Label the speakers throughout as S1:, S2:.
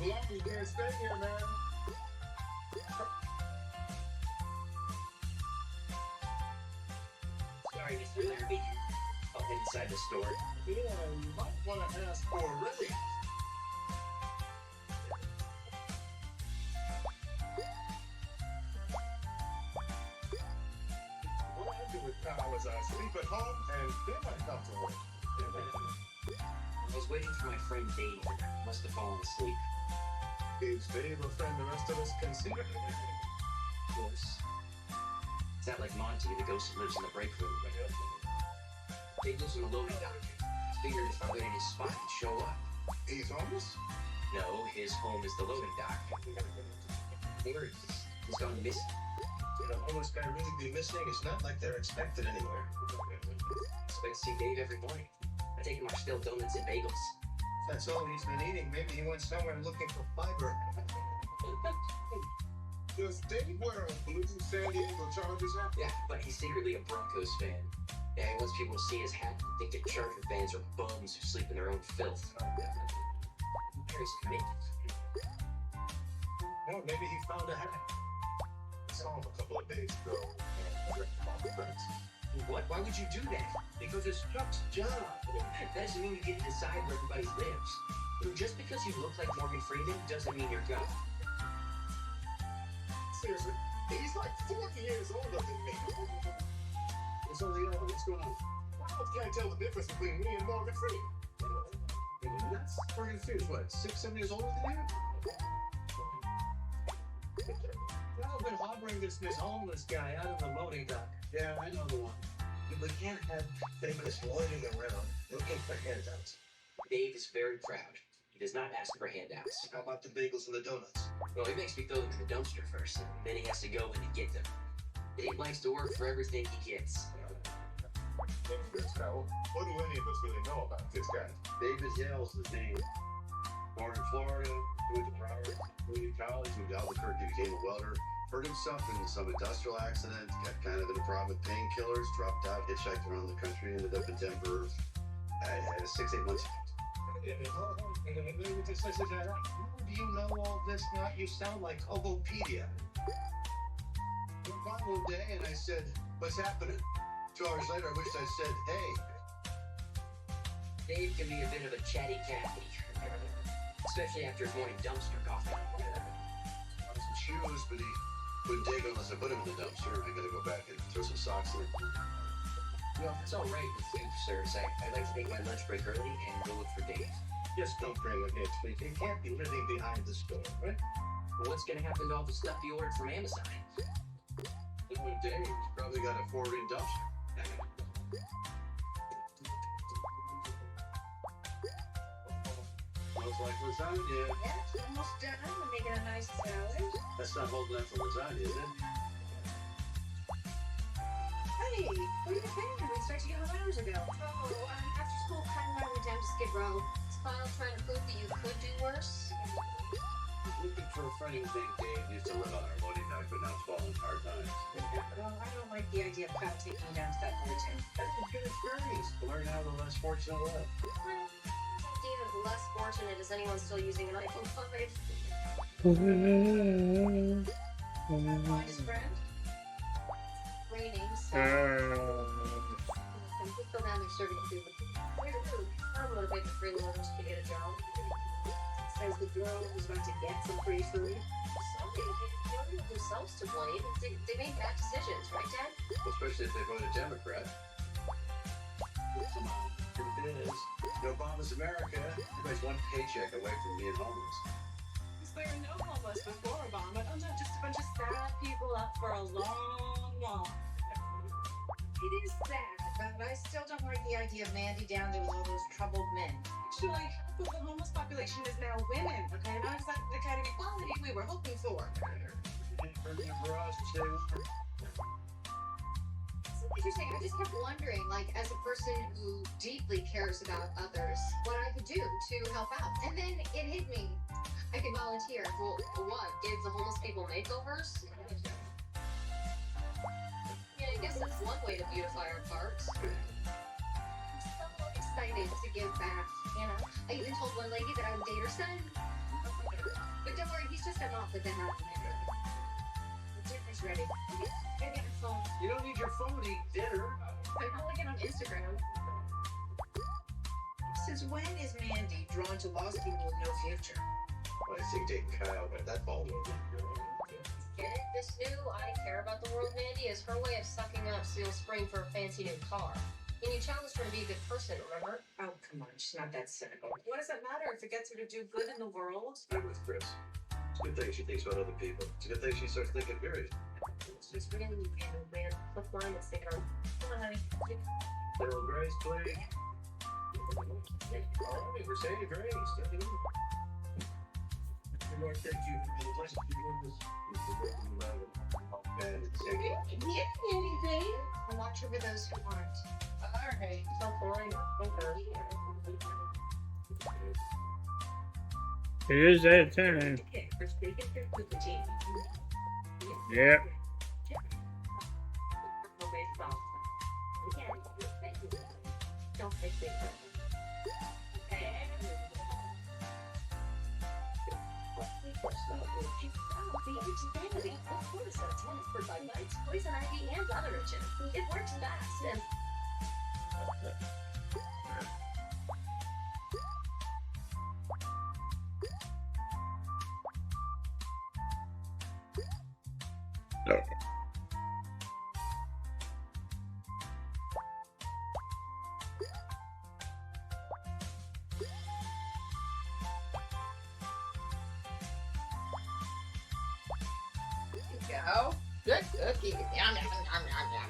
S1: Yeah, you can't stay here, man.
S2: Sorry, Mr. Larrabee. I'll head inside the store.
S1: Yeah, you might want to ask for a raise. What I do with Kyle is I sleep at home and then I come to work.
S2: I was waiting for my friend Dave. Must have fallen asleep.
S1: Is Dave a friend the rest of us can see?
S2: Of course. It's not like Monty, the ghost that lives in the break room. Dave lives in the loading dock. Figured if I went in his spot, he'd show up.
S1: He's homeless?
S2: No, his home is the loading dock. There he's gone missing.
S1: Can a homeless guy really be missing? It's not like they're expected anywhere.
S2: Expect to see Dave every morning. I take him our stale donuts and bagels.
S1: If that's all he's been eating, maybe he went somewhere looking for fiber. Does Dave wear a blue San Diego Chargers hat?
S2: Yeah, but he's secretly a Broncos fan. Yeah, he wants people to see his hat and think that Charger fans are bums who sleep in their own filth. Very strange.
S1: Well, maybe he found a hat. I saw him a couple of days ago.
S2: What? Why would you do that?
S1: Because it's Chuck's job.
S2: That doesn't mean you get to decide where everybody lives. Just because you look like Morgan Freeman doesn't mean you're God.
S1: Seriously, he's like 40 years older than me. It's only what's going on? I can't tell the difference between me and Morgan Freeman. That's pretty serious. What, 6, 7 years older than you? Well, I've been harboring this homeless guy out of the loading dock. Yeah, I know the one. We can't have famous loitering around looking for handouts.
S2: Dave is very proud. He does not ask for handouts.
S1: How about the bagels and the donuts?
S2: Well, he makes me throw them in the dumpster first, and then he has to go in and get them. Dave likes to work for everything he gets.
S1: What do any of us really know about this guy?
S3: David Yale's his name. Born in Florida, went to Broward Community College, moved to Albuquerque, became a welder. Hurt himself in some industrial accident, got kind of in a problem with painkillers, dropped out, hitchhiked around the country, ended up in Denver. I had 6-8 months.
S1: Do you know all this now? You sound like Hobopedia. I called one day and I said, "What's happening?" 2 hours later, I wished I said, "Hey."
S2: Dave can be a bit of a chatty Cathy, especially after his morning dumpster coffee.
S3: On some shoes, but he wouldn't take them unless I put them in the dumpster. I gotta go back and throw some socks in it.
S2: Well, if it's all right with you, sirs, I'd like to take my lunch break early and go look for Dave.
S1: Just don't bring it here, please. You can't be living behind the store, right?
S2: Well, what's going to happen to all the stuff you ordered from Amazon?
S3: One day, he's probably got a forwarding dumpster. Smells like lasagna.
S4: Yeah, it's almost done. I'm making a nice salad.
S3: That's not holding out for lasagna, is it?
S4: Hey, what are you doing? We started you home hours ago. Oh, after school, kind of went down to Skid Row. Smile trying to prove that you could do worse.
S3: Looking for a friend who think Dave used to live on our loading dock, but now it's falling hard times.
S4: Well, I don't like the idea of Kyle taking you down to that routine.
S3: That's a good experience. Learn how the less fortunate live.
S4: Well, Dave is less fortunate as anyone still using an iPhone 5. Find his friend. Raining, so I'm just go down there serving food. I'm motivated freeloaders to get a job. Says the girl who's about to get some free food. Somebody have themselves to blame. They made bad decisions, right, Dad?
S3: Especially if they voted Democrat. Come on, it is. Obama's America. Everybody's one paycheck away from being homeless.
S5: There were no homeless before Obama. I'm not just a bunch of sad people up for a long walk.
S4: It is sad, but I still don't like the idea of Mandy down there with all those troubled men.
S5: Actually, half of the homeless population is now women, okay? Not exactly the kind of equality we were hoping for.
S4: So interesting. I just kept wondering, like, as a person who deeply cares about others, what I could do to help out. And then it hit me. I could volunteer. Well, for what? Give the homeless people makeovers? Yeah, I guess that's one way to beautify our parks. I'm so excited to give back, you know? I even told one lady that I would date her son. But don't worry, he's just gotten off with the hat. The dinner's ready. Okay, gotta get my phone.
S3: You don't need your phone to eat dinner.
S4: I'm not looking on Instagram.
S5: Since when is Mandy drawn to lost people with no future?
S3: Well, I think taking Kyle got that ball.
S4: Get it? This new I care about the world Mandy is her way of sucking up Seal Spring for a fancy new car. And you challenged her to be a good person, remember?
S5: Oh, come on, she's not that cynical. What does it matter if it gets her to do good in the world?
S3: I'm with Chris. It's a good thing she thinks about other people. It's a good thing she starts thinking period.
S4: She's really random, man. Hook, line, and sinker. Come on, honey.
S3: Little Grace, please. All right, we're saying Grace. Take it easy. Lord, thank you for the blessing you give us. And thank you.
S4: Yeah, anything. And watch over those who aren't. Alright. Self-line.
S6: It is that time.
S4: Okay, for speaking through poutine.
S6: Yep.
S4: Don't fix it. Poison ivy and other agent. It works fast and
S5: Go. Good cookie. Yum, yum, yum, yum, yum, yum.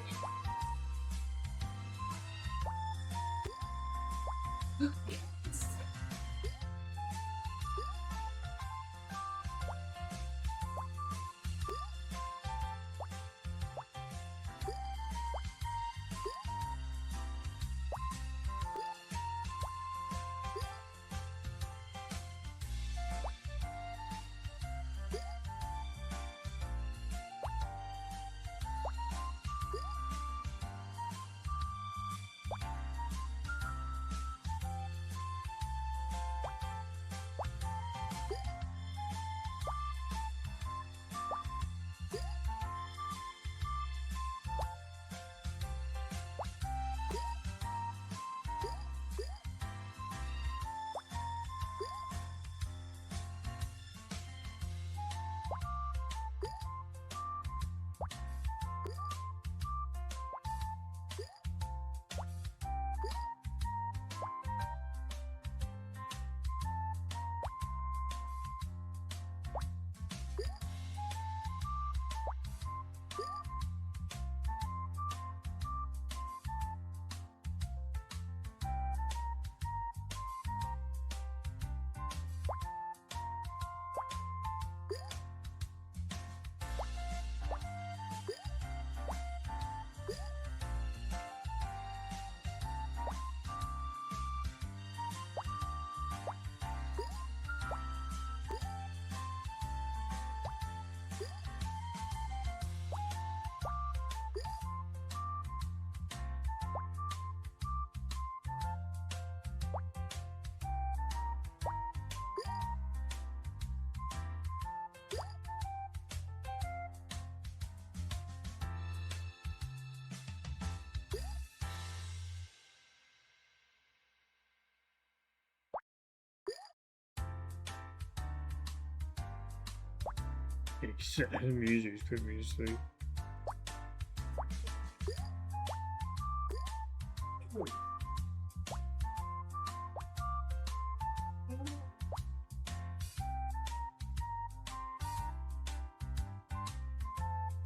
S6: The music's putting me to sleep.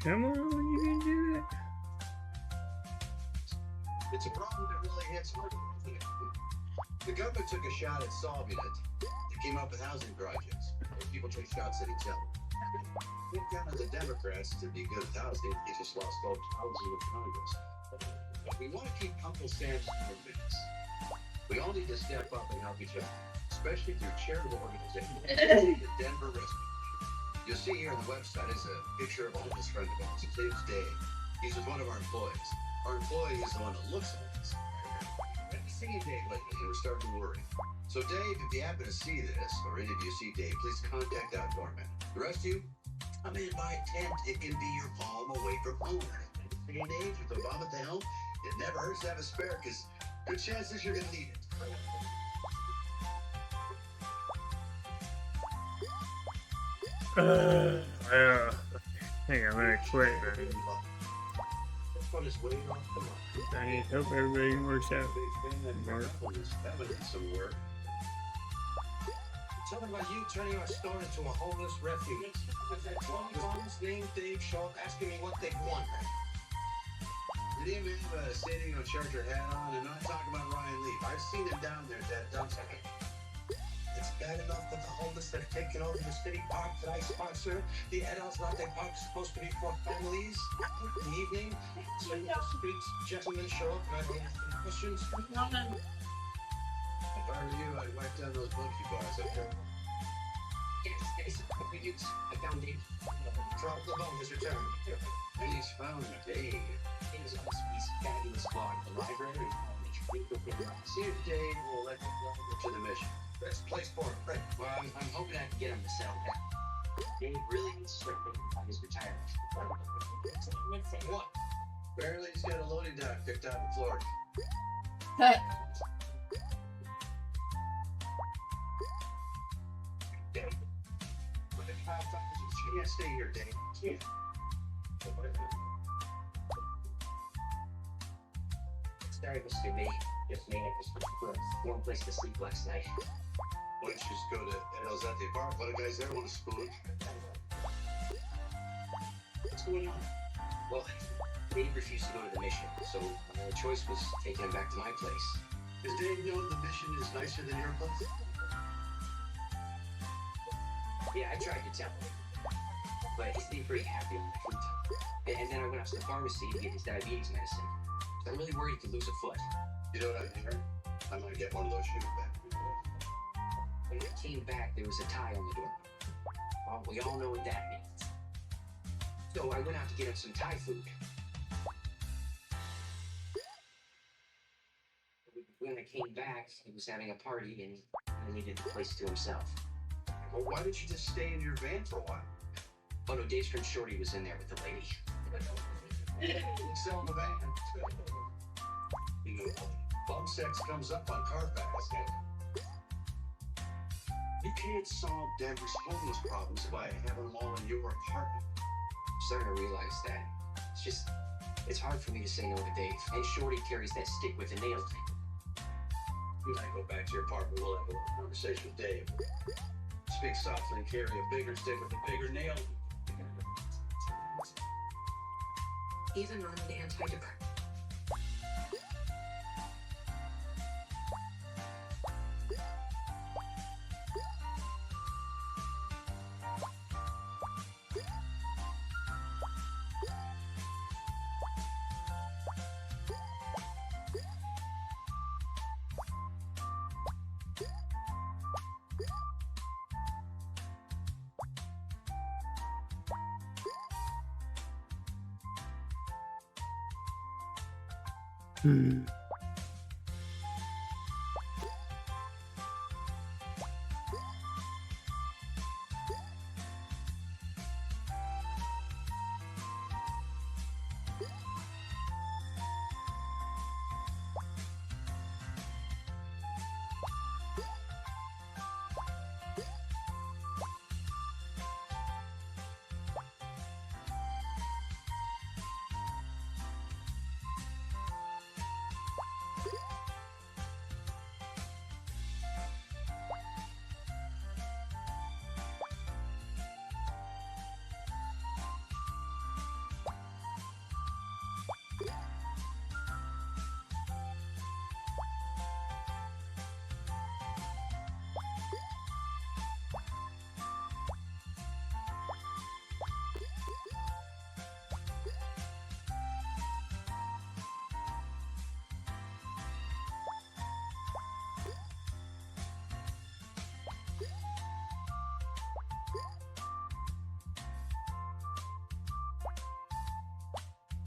S6: Come on, you can do it.
S3: It's a problem that really hits hard. The government took a shot at solving it. They came up with housing projects. People took shots at each other. They got the Democrats to be good with housing. They just lost both housing with Congress. But we want to keep Uncle Sam's convicts. We all need to step up and help each other, especially through charitable organizations. The Denver Rescue. You'll see here on the website is a picture of a homeless friend of ours. His name's Dave. He's with one of our employees. Our employee is the one that looks homeless. seen Dave lately, and we're starting to worry. So, Dave, if you happen to see this, or any of you see Dave, please contact Outdoor Man. The rest of you, I'm in my tent. It can be your palm away from home. In this day and age, with Obama at the helm, it never hurts to have a spare, because good chances you're going to need it.
S6: Well, I think I'm gonna quit, man.
S3: This one is way off the mark.
S6: I hope everybody works out.
S3: Big thing that that would need some work.
S2: Talking about you turning our store into a homeless refuge. I've had 12 bums named Dave show up asking me what they want.
S3: Did he even have a standing on charger hat on? And not talking about Ryan Leaf. I've seen him down there at that dumpster.
S2: It's bad enough that the homeless have taken over the city park that I sponsor. The adults not that park is supposed to be for families. In the evening, so the streets gentlemen show up and I don't ask questions.
S3: If I were you, I'd wipe down those monkey bars up there.
S2: Yes, I found Dave. Drop the bone has returned.
S3: He's found Dave.
S2: In his fabulous blog, the library.
S3: See if Dave will let you go to the mission.
S2: Best place for him, right? Well, I'm hoping I can get him to settle down. Dave really needs to start thinking about his retirement. What?
S3: Apparently he's got a loading dock picked out in Florida. Dave. What the cow you can't stay here, Dave. Can't.
S2: Sorry, Mr. B. Just made it this warm place to sleep last night.
S3: Why don't you just go to Edel's at the bar? What the guys there want a spoon?
S2: What's going on? Well, Dave refused to go to the mission, so the choice was taking him back to my place.
S3: Does Dave know the mission is nicer than your place?
S2: Yeah, I tried to tell him, but he seemed pretty happy on my free time. And then I went out to the pharmacy to get his diabetes medicine. I'm really worried he could lose a foot.
S3: You know what I'm hearing? I might get one of those shoes back.
S2: When I came back, there was a tie on the door. Well, we all know what that means. So I went out to get him some Thai food. When I came back, he was having a party and he needed the place to himself.
S3: Well, why didn't you just stay in your van for a while?
S2: Oh no, Dave's friend Shorty was in there with the lady.
S3: Sell the van. You know, bum sex comes up on Carfax. You can't solve Denver's homeless problems by having them all in your apartment.
S2: I'm starting to realize that. It's hard for me to say no to Dave. And Shorty carries that stick with a nail thing.
S3: You and I go back to your apartment, we'll have a little conversation with Dave. Speak softly and carry a bigger stick with a bigger nail.
S4: Even on an antidepressant.
S6: Hmm.